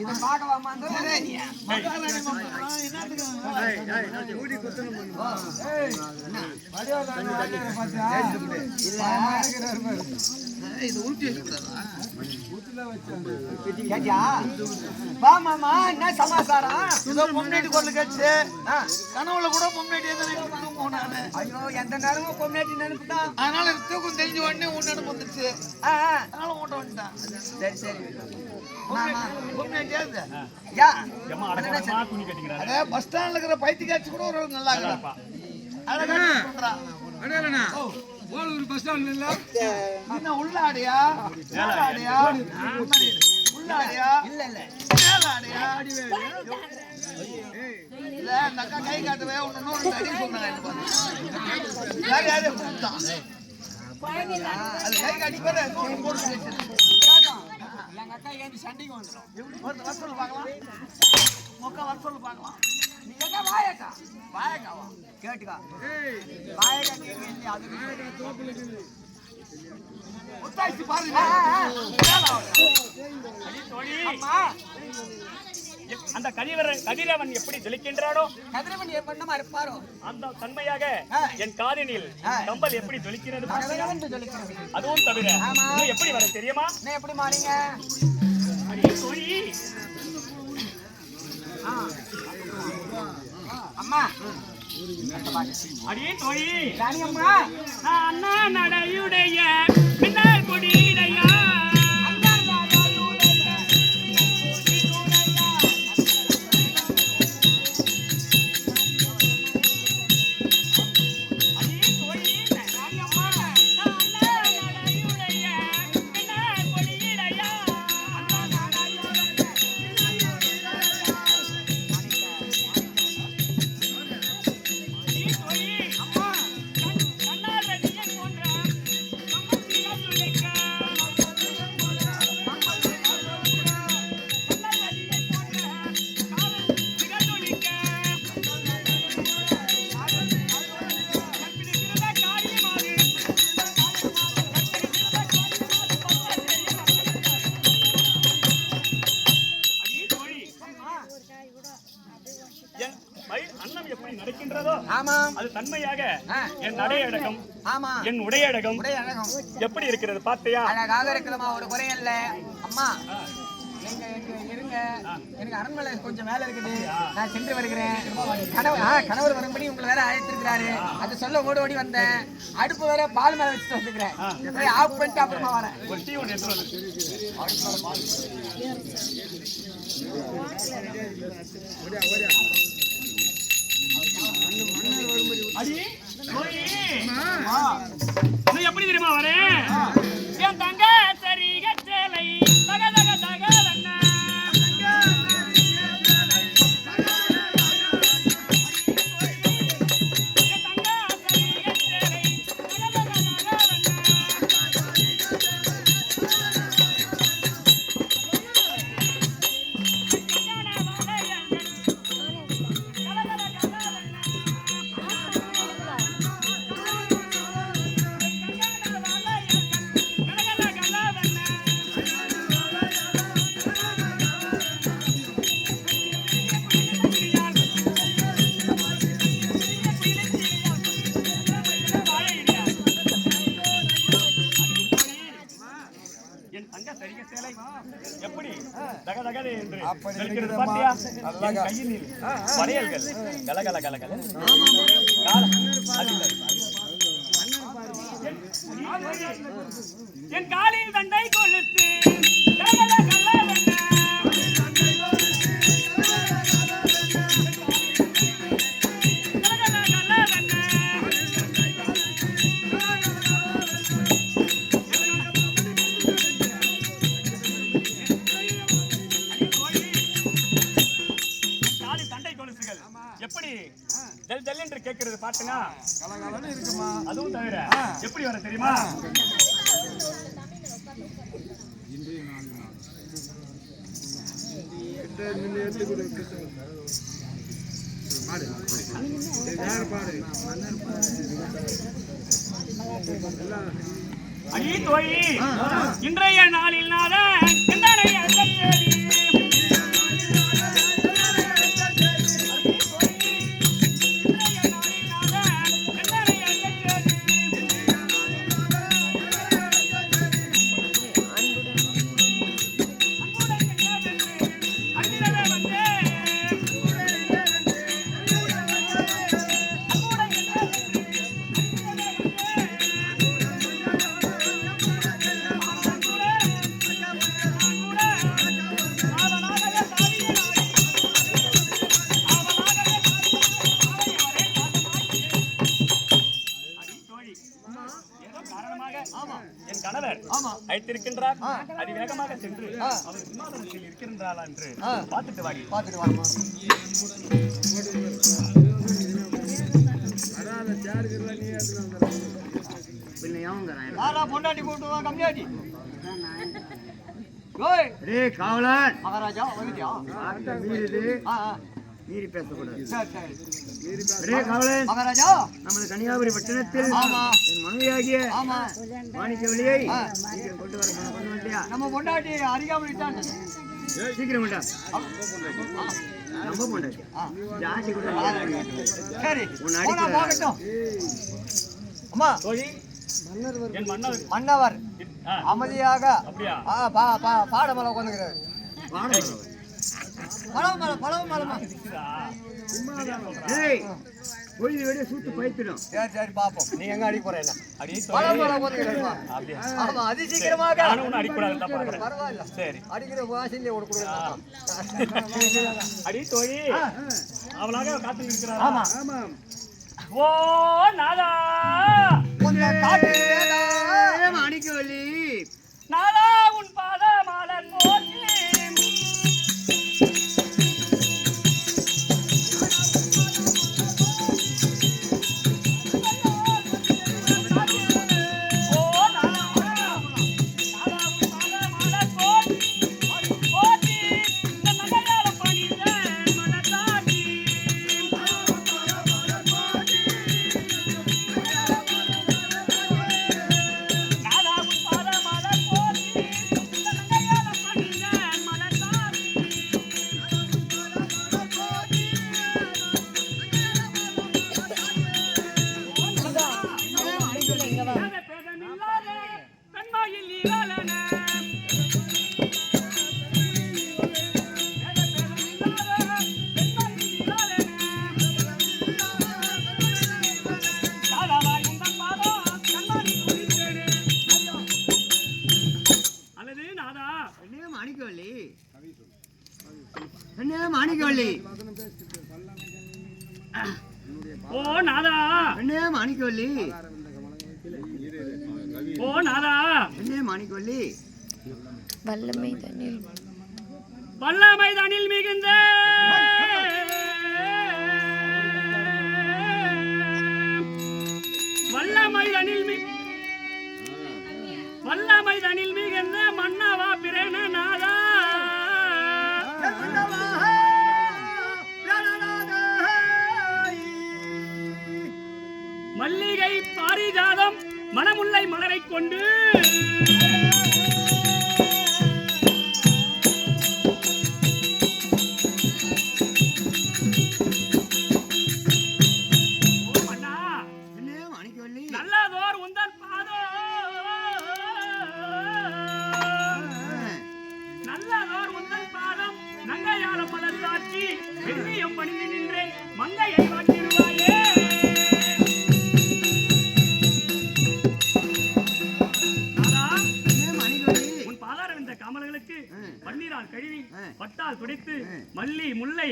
இத பாக்கலாமா அந்த ஊடி குத்தணும் இது ஊட்டி என்ன சமாச்சாரம்? பொம்னாட்டி குரல் கேட்டு கனவுல கூட பொம்னாட்டி போனானு. ஐயோ எந்த நேரமும் பொம்னாட்டி நினைப்புதான். அதனால தூக்கம் தெரிஞ்ச உடனே உன் நினைப்பு வந்துச்சு. அதனால ஓட்ட வந்துட்டான். சரி சரி பஸ் ஸ்டாண்ட்ல இருக்கிற பைத்தியக்காட்சி கூட ஒரு நல்லா இருக்கா. பஸ் ஸ்டாண்ட் இல்ல உள்ளாடியா உள்ளாடியா உள்ளாடியா இல்ல இல்ல மேலாடியா இல்ல அந்த அக்கா கை காட்டவே ஒன்னு அடி சொன்னாங்க. அது கை காட்டி பேரு எங்க அக்கா ஏன் சண்டைக்கு வந்துடும். வர சொல்லு பார்க்கலாம். மொக்க வர சொல்லு பார்க்கலாம். நீ எங்க வாயக்கா வாயக்காவா கேட்டுக்கா வாயக்கா கேட்க அது ஒத்தாய்ச்சி பாருங்க. அந்த கதிரவன் எப்படி ஜொலிக்கின்றானோ கதிரவன் எப்படிமா இருப்பாரோ அந்த தன்மையாக என் காதினில் கம்பல் எப்படி ஜொலிக்கிறது அதுவும் தவிர எப்படி வர தெரியுமா? எப்படி மாறீங்க அம்மா அடியே தோழி ராணி அம்மா அண்ணா நடையுடைய பின்னர் கொடியிடையா அது தன்மையாக என் நடையடகம் என் உடையடகம் எப்படி இருக்கிறது பார்த்தியா? அழகாக இருக்கிறமா ஒரு குறை இல்ல அம்மா. இருங்க எனக்கு அரண்மனை கொஞ்சம் வேலை இருக்குது, நான் சென்று வருகிறேன். கணவர் வரும்படி உங்களை வேற அழைத்திருக்கிறாரு, அதை சொல்ல ஓடி ஓடி வந்தேன். அடுப்பு வேற பால் மேல வச்சுட்டு வந்துக்கிறேன், ஆஃப் பண்ணிட்டு அப்புறமா வரேன். எப்படி தெரியுமா வரேன்? என் தங்க சரிக சேலை தக தக தக எப்படி தகதகதே என்று சொல்கிறது பாத்தியா? என் கையில் வளையல்கள் கலகல கலகல என் காலில் தண்டை கொளுத்து கலகல கலகல எப்படி ஜல் ஜல் என்று கேட்கிறது பாட்டுங்க இருக்குமா? அதுவும் தவிர எப்படி வர தெரியுமா? அடி தோழி இன்றைய நாளில் நாத தோழி ஏதோ காரணமாக என் கணவர் அழைத்திருக்கின்றார். அதிவேகமாக சென்று அவர் சிம்மாசனத்தில் இருக்கின்றாளா என்று பார்த்துட்டு வாடி. பார்த்துட்டு வாமா. பொண்டாட்டி கூப்பிட்டு வா கம்மியாட்டி. காவலன் மகாராஜா வந்துட்டியா? மீறி பேசக்கூடாது. சரி. காவலன் மகாராஜா நமது கன்னியாகுமரி பட்டணத்தில் என் மனைவியாகிய மாணிக்கவல்லியை சீக்கிரம் கொண்டு வர கொண்டு வந்துட்டியா? நம்ம பொண்டாட்டி அருகாமல் தான். சீக்கிரம் கொண்டா. நம்ம பொண்டாட்டி ஜாதி கூட சரி உன்னை போகட்டும். அம்மா தோழி என் மன்னவர் அமைதியாக அப்படியா பாடமலை உட்காந்துக்கிறார். பொழுது விட சூத்து பயித்துடும். சரி சரி பாப்போம். நீ எங்க அடி போற? அதி சீக்கிரமாக பரவாயில்ல. சரி அடிக்கிற வாசிலே கொடுக்க. அடி தோழி அவளாக காத்து இருக்கிறார். ஆமா ஓ நாதா மாணிக்கவல்லி நாதா உன் பாத மாலன் போற்றி மாணிக்கவல்லி ஓ நாதா அண்ணே மாணிக்கவல்லி ஓ நாதா அண்ணே மாணிக்கவல்லி வல்லமை தனில் மிகுந்த வல்லமை தனில் மிகுந்த மன்னவா பிரேன நாதா மல்லிகை பாரிஜாதம் மணமுல்லை மலரை கொண்டு நல்லதோர் உந்தன் பாதோ நல்லதோர் உந்தன் பாதம் நங்கையால மலர் சாட்சி வெள்ளியம் பணிந்து நின்றேன் மங்கையை வாட்டிடுவாயே காமல்களுக்கு பன்னீரால் கழுவி பட்டால் துடைத்து மல்லி முல்லை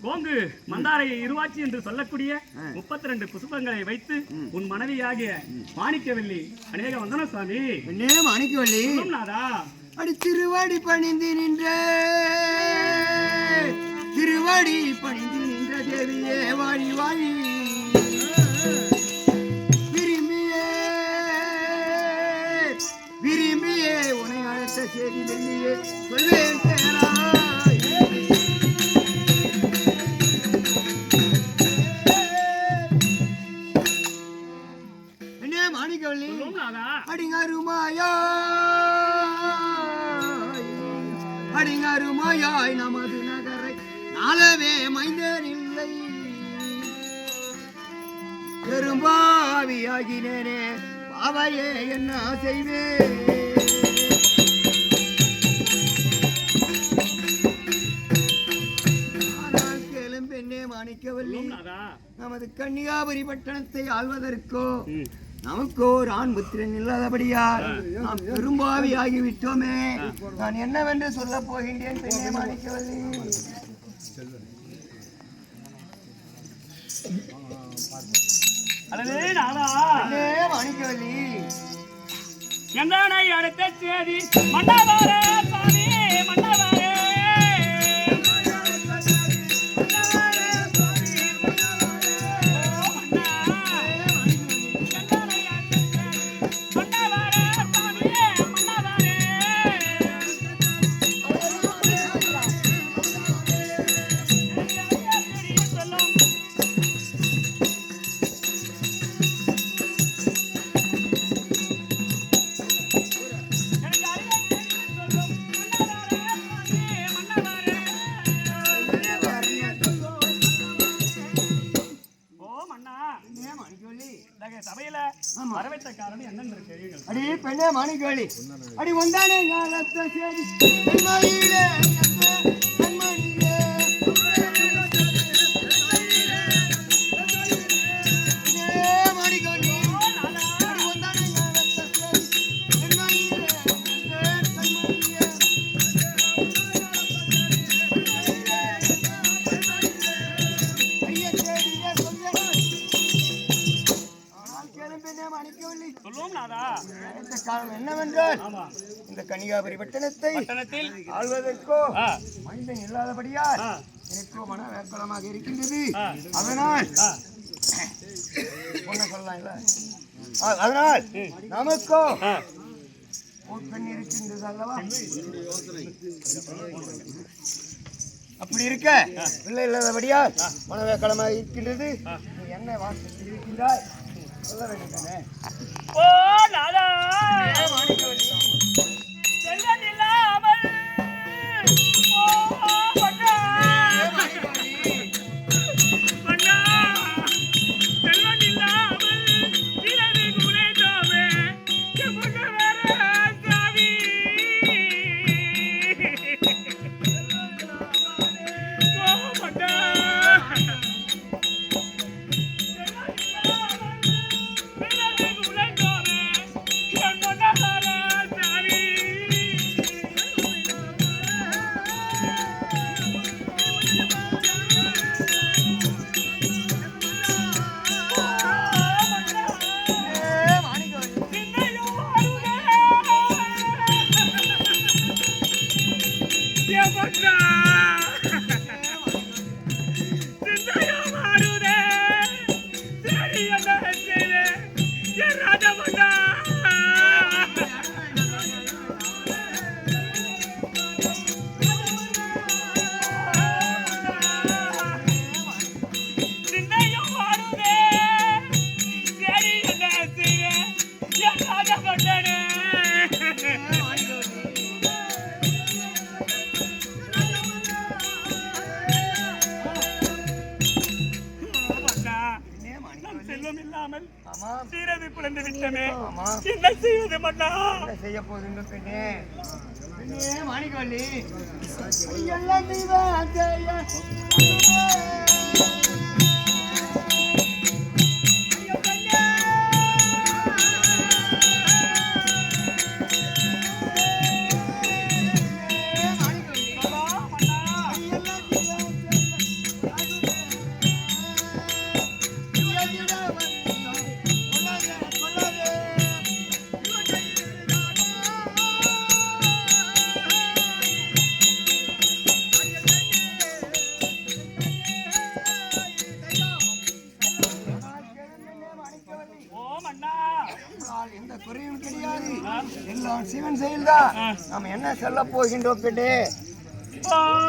கோங்கு மந்தாரையை இருவாச்சி என்று சொல்லக்கூடிய 32 புஷ்பங்களை வைத்து உன் மனைவியாகிய மாணிக்கவல்லி அநேக வந்தன சுவாமி. மாணிக்கவல்லி நாதா அடி திருவாடி பணிந்து நின்ற தேவியே வாழி வாழி விரும்பியே உன்னை அழைத்த செய்தி வெள்ளியே சொல்வேன் என்ன மாணிக்கவல்லி அடிங்கருமாயாய் நமது நகரை நாளவே மைந்தனில்லை பெரும்பாவியாகினேனே பாவையே என்ன செய்வேன் பெண்ணே மாணிக்கவல்லி நமது கன்னியாகுமரி பட்டணத்தை ஆள்வதற்கோ நமக்கோ ஒரு ஆண் புத்திரன் இல்லாதபடியால் நாம் பெரும்பாவி ஆகிவிட்டோமே. நான் என்னவென்று சொல்ல போகின்றேன் பெண்ணே மாணிக்கவல்லி. எந்தனை அடுத்த சேதி மன்னவாரே சாமி மன்னவாரே சபையில வரவேற்ற காரணம் என்னன்னு தெரியுங்கள். அடி பெண்ணே மாணிக்கவேலி அடி வந்தானே ஞானத்த சேதி பெண்மணியிலே பெண்மணியிலே மாணிக்கவேலி அடி வந்தானே ஞானத்த சேதி பெண்மணியிலே பெண்மணியிலே ஐயா சேதியே சொல்லுவோம் நாதா. காரணம் என்னவென்றால் இந்த கன்னிகாபுரி பட்டணத்தில் ஆள்வதற்கோ மனிதன் இல்லாதபடியால் எனக்கோ மன வேக்கலமாக இருக்கின்றது. அதனால் ஒன்ன சொல்லலாம் இல்ல, அதனால் நமக்கோ ஒரு பெண் இருக்கின்றது அல்லவா. அப்படி இருக்க பிள்ளை இல்லாதபடியால் மனவேக்கலமாக இருக்கின்றது. நீ என்ன வார்த்தை இருக்கின்றாய் சொல்ல வேண்டியதானே. ஓ நாதா செல்வன் இல்லாமல் ஓ மன்னா மன்னா செல்வன் இல்லாமல் இரவி குறைந்தோமே எமுன வர சாமி ஓ மன்னா சீரது குழந்தை விட்டமே என்ன செய்வது மன்னா. செய்ய போதுங்க பெண்ணே பெண்ணே மாணிக்கவல்லி எல்லாம் நீதான் செய்ய எந்த குறையும் கிடையாது. எல்லாம் சிவன் செயல்தான். நாம் என்ன சொல்ல போகின்றோம் பெண்ணே. Bye.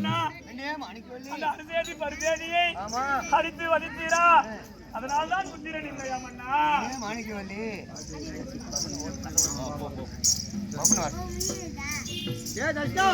மன்னா என்னையே மாணிக்கவல்லி அந்த அரிசேதி பரிசேதியை ஆமா அடித்து வதித்தீரா அதனால்தான் புத்திரன் இல்லையா மன்னா மாணிக்கவல்லி ஏ தஷ்டா